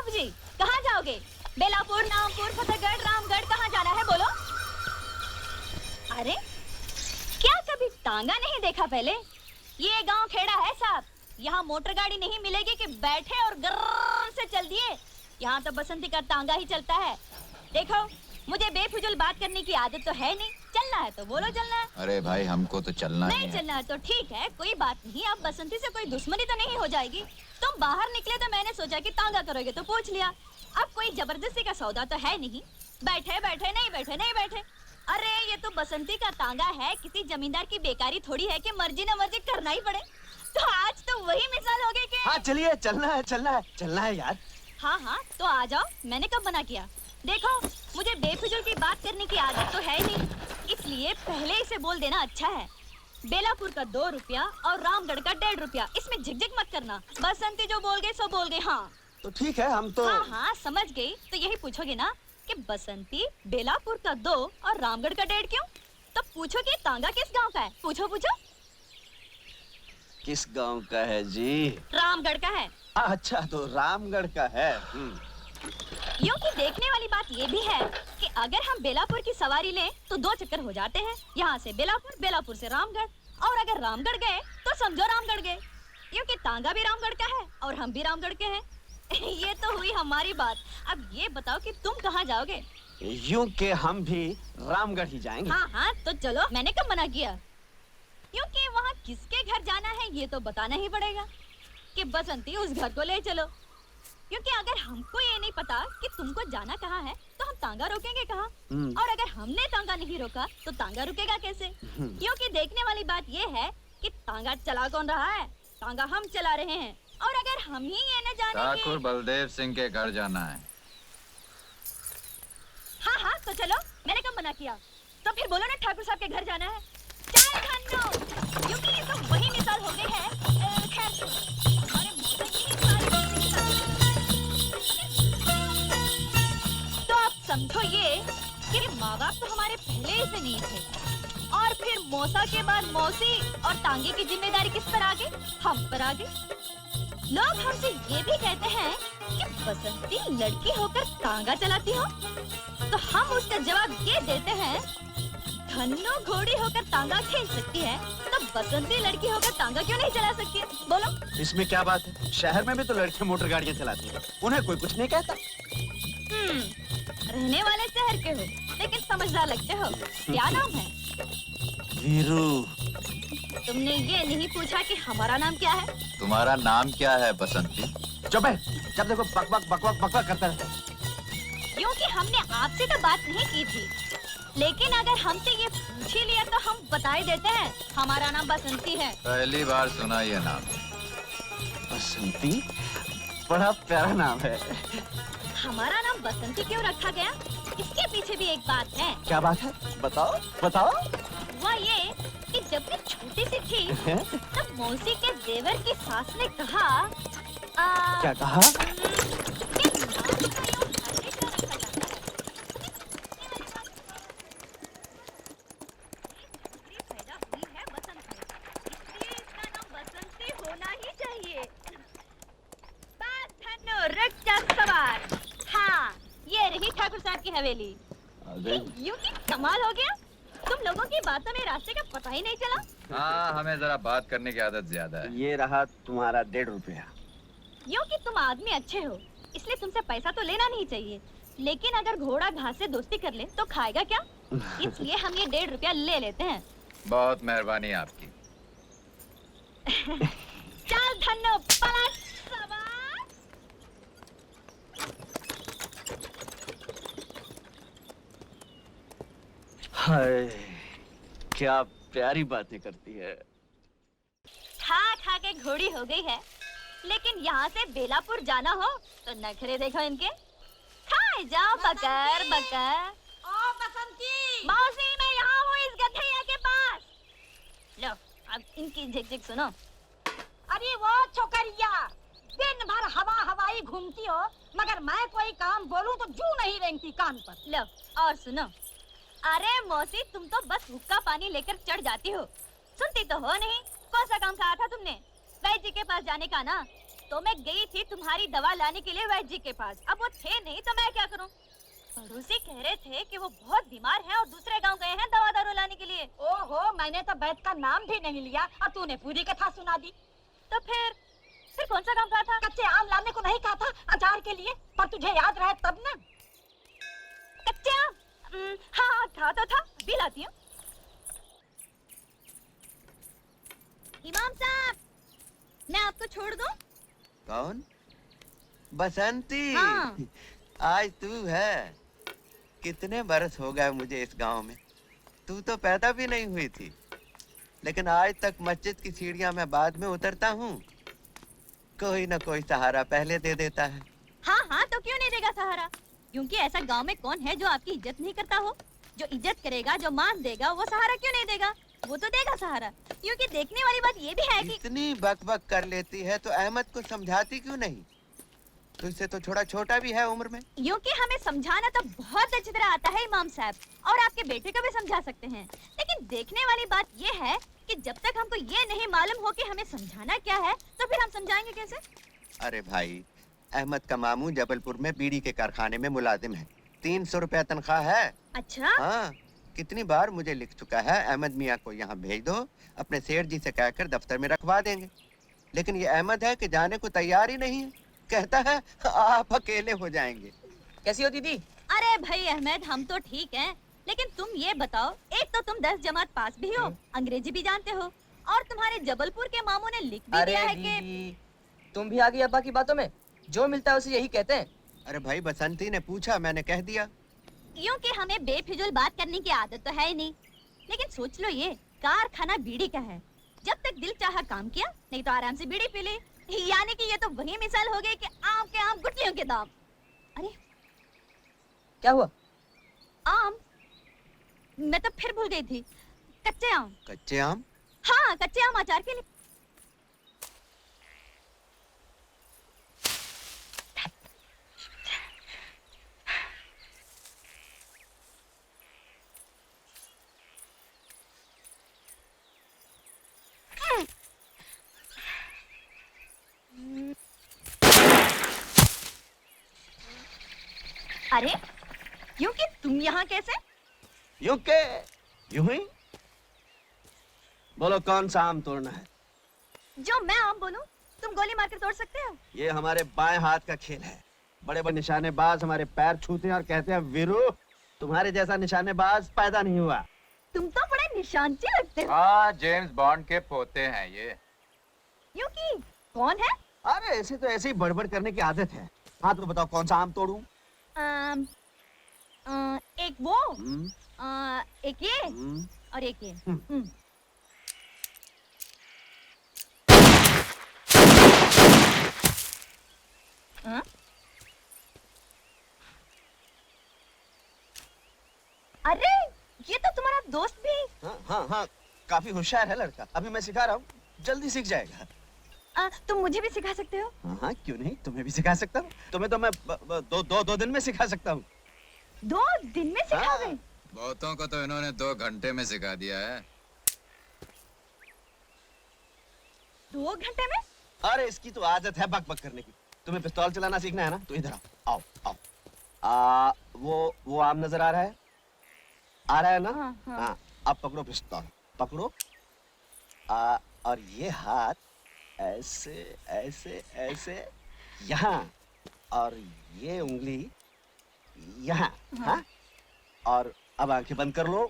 जी कहाँ जाओगे? बेलापुर, नामपुर, फतेहगढ़, रामगढ़, कहाँ जाना है बोलो? अरे क्या कभी तांगा नहीं देखा पहले? ये गांव खेड़ा है साहब, यहाँ मोटर गाड़ी नहीं मिलेगी कि बैठे और गर्र से चल दिए। यहाँ तो बसंती का तांगा ही चलता है। देखो मुझे बेफिजूल बात करने की आदत तो है नहीं, चलना है तो बोलो चलना है। अरे भाई हमको तो चलना ही है। नहीं चलना है तो ठीक है, कोई बात नहीं। अब बसंती से कोई दुश्मनी तो नहीं हो जाएगी। तुम बाहर निकले तो मैंने सोचा कि तांगा करोगे तो पूछ लिया। अब कोई जबरदस्ती का सौदा तो है नहीं। बैठे बैठे नहीं बैठे नहीं बैठे। अरे ये तो बसंती का तांगा है, किसी जमींदार की बेकारी थोड़ी है कि मर्जी न मर्जी करना ही पड़े। तो आज तो वही मिसाल हो गई कि हाँ चलिए, चलना है यार। हाँ तो आ जाओ, मैंने कब मना किया? देखो मुझे बेफिजूल की बात करने की आदत तो है नहीं, इसलिए पहले इसे बोल देना अच्छा है। बेलापुर का 2 रुपया और रामगढ़ का 1.5 रुपया, इसमें झिकझिक मत करना। बसंती जो बोल गई सो बोल गई। हाँ तो ठीक है, हम तो हाँ समझ गई। तो यही पूछोगे ना कि बसंती बेलापुर का 2 और रामगढ़ का 1.5 क्यों? तो पूछो कि तांगा किस गांव का है। पूछो पूछो। किस गांव का है जी? रामगढ़ का है। अच्छा तो रामगढ़ का है। यूं कि देखने वाली बात ये भी है कि अगर हम बेलापुर की सवारी लें तो 2 चक्कर हो जाते हैं। यहाँ से बेलापुर, बेलापुर से रामगढ़, और अगर रामगढ़ गए तो समझो रामगढ़ गए। यूं कि तांगा भी रामगढ़ का है और हम भी रामगढ़ के हैं। ये तो हुई हमारी बात। अब ये बताओ कि तुम कहाँ जाओगे? यूं के हम भी रामगढ़ ही जाएंगे। हाँ तो चलो, मैंने कब मना किया? क्योंकि वहाँ किसके घर जाना है ये तो बताना ही पड़ेगा कि बसंती उस घर को ले चलो। क्योंकि अगर हमको ये नहीं पता कि तुमको जाना कहाँ है तो हम तांगा रोकेंगे कहाँ? और अगर हमने तांगा नहीं रोका तो तांगा रुकेगा कैसे? क्योंकि देखने वाली बात ये है कि तांगा चला कौन रहा है? तांगा हम चला रहे हैं। और अगर हम ही ये न जाने ठाकुर बलदेव सिंह के घर जाना है। हाँ तो चलो, मैंने कब मना किया? तो फिर बोलो ना ठाकुर साहब के घर जाना है। चल धन्नो, क्योंकि ये तो वही मिसाल हो गई है। खैर हमारे मौसम की तो आप समझो ये कि माँ बाप तो हमारे पहले ही से नहीं थे, और फिर मौसा के बाद मौसी और तांगे की जिम्मेदारी किस पर आ गई? हम पर आ गई। लोग हमसे ये भी कहते हैं कि बसंती लड़की होकर तांगा चलाती हो, तो हम उसका जवाब ये देते हैं, धन्नो घोड़ी होकर तांगा खेल सकती है तो बसंती लड़की होकर तांगा क्यों नहीं चला सकती? बोलो इसमें क्या बात है? शहर में भी तो लड़के मोटर गाड़ियाँ चलाती हैं, उन्हें कोई कुछ नहीं कहता। रहने वाले शहर के हो लेकिन समझदार लगते हो। क्या नाम है? वीरू। तुमने ये नहीं पूछा कि हमारा नाम क्या है? तुम्हारा नाम क्या है बसंती? चुप है, जब देखो बकवाक करता रहता है। क्योंकि हमने आपसे तो बात नहीं की थी, लेकिन अगर हमसे ये पूछ ही लिया तो हम बता ही देते हैं, हमारा नाम बसंती है। पहली बार सुना ये नाम। बसंती? बड़ा प्यारा नाम है। हमारा नाम बसंती क्यों रखा गया? इसके पीछे भी एक बात है। क्या बात है? बताओ। वह ये कि जब मैं छोटी सी थी तब मौसी के देवर की सास ने कहा क्या कहा? होना ही चाहिए। बस धन्नो रख जा सवार। हाँ ये रही ठाकुर साहब की हवेली। यूं की कमाल हो गया, तुम लोगों की बातों में रास्ते का पता ही नहीं चला। हाँ हमें जरा बात करने की आदत ज्यादा है। ये रहा तुम्हारा 1.5 रुपया। यूं कि तुम आदमी अच्छे हो इसलिए तुमसे पैसा तो लेना नहीं चाहिए, लेकिन अगर घोड़ा घास से दोस्ती कर ले तो खाएगा क्या? इसलिए हम ये 1.5 रुपया ले लेते हैं। बहुत मेहरबानी आपकी। चल धन्नो पलट सवार। हाय क्या प्यारी बातें करती है। खा के घोड़ी हो गई है, लेकिन यहाँ से बेलापुर जाना हो तो नखरे देखो इनके। खाए जाओ बकर बकर। ओ बसंती, मौसी मैं यहाँ हूँ इस गधैया के पास। लो अब इनकी झिक-झिक सुनो। अरे वो छोकरिया, दिन भर हवाई घूमती हो, मगर मैं कोई काम बोलूं तो जू नहीं रेंगती कान पर। लो और सुनो। अरे मौसी तुम तो बस हुक्का पानी लेकर चढ़ जाती हो, सुनती तो हो नहीं। कौन सा काम कहा था तुमने? वैद्य जी के पास जाने का ना। तो मैं गई थी तुम्हारी दवा लाने के लिए वैद्य जी के पास। अब वो थे नहीं तो मैं क्या करूं? पड़ोसी कह रहे थे कि वो बहुत बीमार हैं और दूसरे गांव गए हैं दवा दारू लाने के लिए। ओहो, मैंने तो वैद्य का नाम भी नहीं लिया और तूने पूरी कथा सुना दी। तो फिर कौन सा काम कहा था? कच्चे आम लाने को नहीं कहा था अचार के लिए? पर तुझे याद रहे तब ना। कच्चे आम? हाँ कहा तो था, अभी लाती हूँ। इमाम साहब, मैं आपको छोड़ दूं? कौन? बसंती। हाँ। आज तू है। कितने बरस हो गए मुझे इस गांव में। तू तो पैदा भी नहीं हुई थी, लेकिन आज तक मस्जिद की सीढ़ियां मैं बाद में उतरता हूँ। कोई ना कोई सहारा पहले दे देता है। हाँ हाँ, तो क्यों नहीं देगा सहारा? क्योंकि ऐसा गांव में कौन है जो आपकी इज्जत नहीं करता हो? जो इज्जत करेगा, जो मान देगा, वो सहारा क्यों नहीं देगा? वो तो देगा सहारा। क्योंकि देखने वाली बात ये भी है कि इतनी बकबक कर लेती है तो अहमद को समझाती क्यों नहीं? तुझसे तो थोड़ा छोटा भी है उम्र में। क्योंकि हमें समझाना तो बहुत अच्छी तरह आता है इमाम साहब, और आपके बेटे को भी समझा सकते हैं। लेकिन देखने वाली बात ये है कि जब तक हमको ये नहीं मालूम हो कि हमें समझाना क्या है, तो फिर हम समझाएंगे कैसे? अरे भाई, अहमद का मामू जबलपुर में बीड़ी के कारखाने में मुलाजिम है। 300 रुपया तनख्वाह है। अच्छा? हाँ, कितनी बार मुझे लिख चुका है, अहमद मियाँ को यहाँ भेज दो, अपने सेठ जी से कहकर दफ्तर में रखवा देंगे। लेकिन ये अहमद है कि जाने को तैयार ही नहीं है। कहता है आप अकेले हो जाएंगे। कैसी हो दीदी? अरे भाई अहमद, हम तो ठीक हैं, लेकिन तुम ये बताओ, एक तो तुम 10 जमात पास भी हो, अंग्रेजी भी जानते हो, और तुम्हारे जबलपुर के मामू ने लिख भी अरे दिया है दीदी, तुम भी आ गई अब्बा की बातों में। जो मिलता है उसे यही कहते हैं। अरे भाई, बसंती ने पूछा, मैंने कह दिया। क्योंकि हमें बेफिजूल बात करने की आदत तो है ही नहीं। लेकिन सोच लो, ये कारखाना बीड़ी का है। जब तक दिल चाहा काम किया, नहीं तो आराम से बीड़ी पी ली। यानी कि ये तो वही मिसाल हो गई कि आम के आम गुठलियों के दाम। अरे क्या हुआ? आम? मैं तो फिर भूल गई थी। कच्चे आम। कच्चे आम? हाँ, कच्चे आम अचार के लिए। अरे, क्योंकि तुम यहाँ कैसे? यूं के यूं ही। बोलो कौन सा आम तोड़ना है? जो मैं आम बोलूं, तुम गोली मार कर तोड़ सकते हो? ये हमारे बाएं हाथ का खेल है। बड़े बड़े निशानेबाज हमारे पैर छूते हैं और कहते हैं वीरू, तुम्हारे जैसा निशानेबाज पैदा नहीं हुआ। तुम तो बड़े निशानची लगते हो। हाँ, जेम्स बॉन्ड के पोते हैं ये। क्योंकि कौन है? अरे ऐसे तो ऐसे ही बड़बड़ करने की आदत है। हाँ तो बताओ कौन सा आम तोड़ूं? एक वो, एक ये, हम्म, और एक ये। हाँ? अरे, ये तो तुम्हारा दोस्त भी। हाँ हाँ हाँ, काफी होशियार है लड़का। अभी मैं सिखा रहा हूँ, जल्दी सीख जाएगा। तुम मुझे भी सिखा सकते हो? हाँ हाँ, क्यों नहीं, तुम्हें भी सिखा सकता हूँ। तुम्हें तो मैं दो दिन में सिखा सकता हूँ। 2 दिन में सिखाओगे? हाँ। बहुतों को तो इन्होंने 2 घंटे में सिखा दिया है। 2 घंटे में? अरे इसकी तो आदत है बक बक करने की। तुम्हें पिस्तौल चलाना सीखना है ना, तो इधर आओ आओ आओ। वो आम नजर आ रहा है? आ रहा है ना? हाँ, हाँ। हाँ, अब पकड़ो पिस्तौल, पकड़ो। और ये हाथ ऐसे ऐसे ऐसे यहाँ, और ये उंगली यहाँ। हाँ, और अब आंखें बंद कर लो।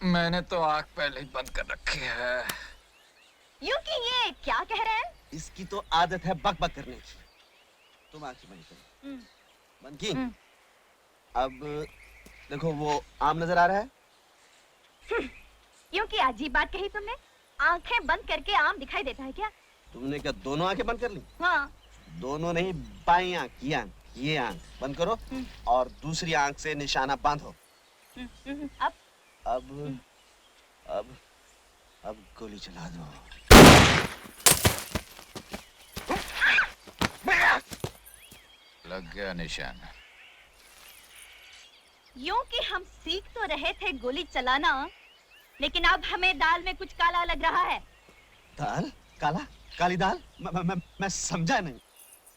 मैंने तो आँख पहले ही बंद कर रखी है। क्योंकि ये क्या कह रहे हैं? इसकी तो आदत है बक बक करने की। तुम आंखें बंद करो। बंद की? अब देखो, वो आम नजर आ रहा है? क्योंकि अजीब बात कही तुमने। आंखें बंद करके आम दिखाई देता है क्या? तुमने क्या दोनों आंखें बंद कर ली? हाँ। दोनों नहीं, बाई आंख, ये आंख बंद करो और दूसरी आंख से निशाना बांधो। अब अब गोली चला दो। लग गया निशान। यूं कि हम सीख तो रहे थे गोली चलाना, लेकिन अब हमें दाल में कुछ काला लग रहा है। दाल? काला? काली दाल? मैं समझा नहीं।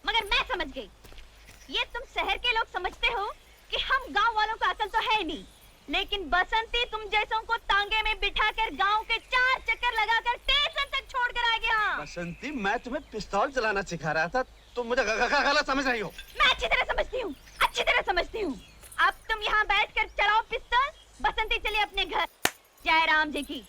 मगर मैं समझ गई। ये तुम शहर के लोग समझते हो कि हम गांव वालों को अकल तो है नहीं, लेकिन बसंती तुम जैसों को तांगे में बिठाकर गांव के 4 चक्कर लगाकर स्टेशन तक छोड़कर आ गया। बसंती, मैं तुम्हें पिस्तौल चलाना सिखा रहा था, तुम मुझे गलत समझ रही हो। मैं अच्छी तरह समझती हूँ, अच्छी तरह समझती हूँ। अब तुम यहाँ बैठकर चलाओ पिस्तौल, बसंती चली अपने घर। जय राम जी की।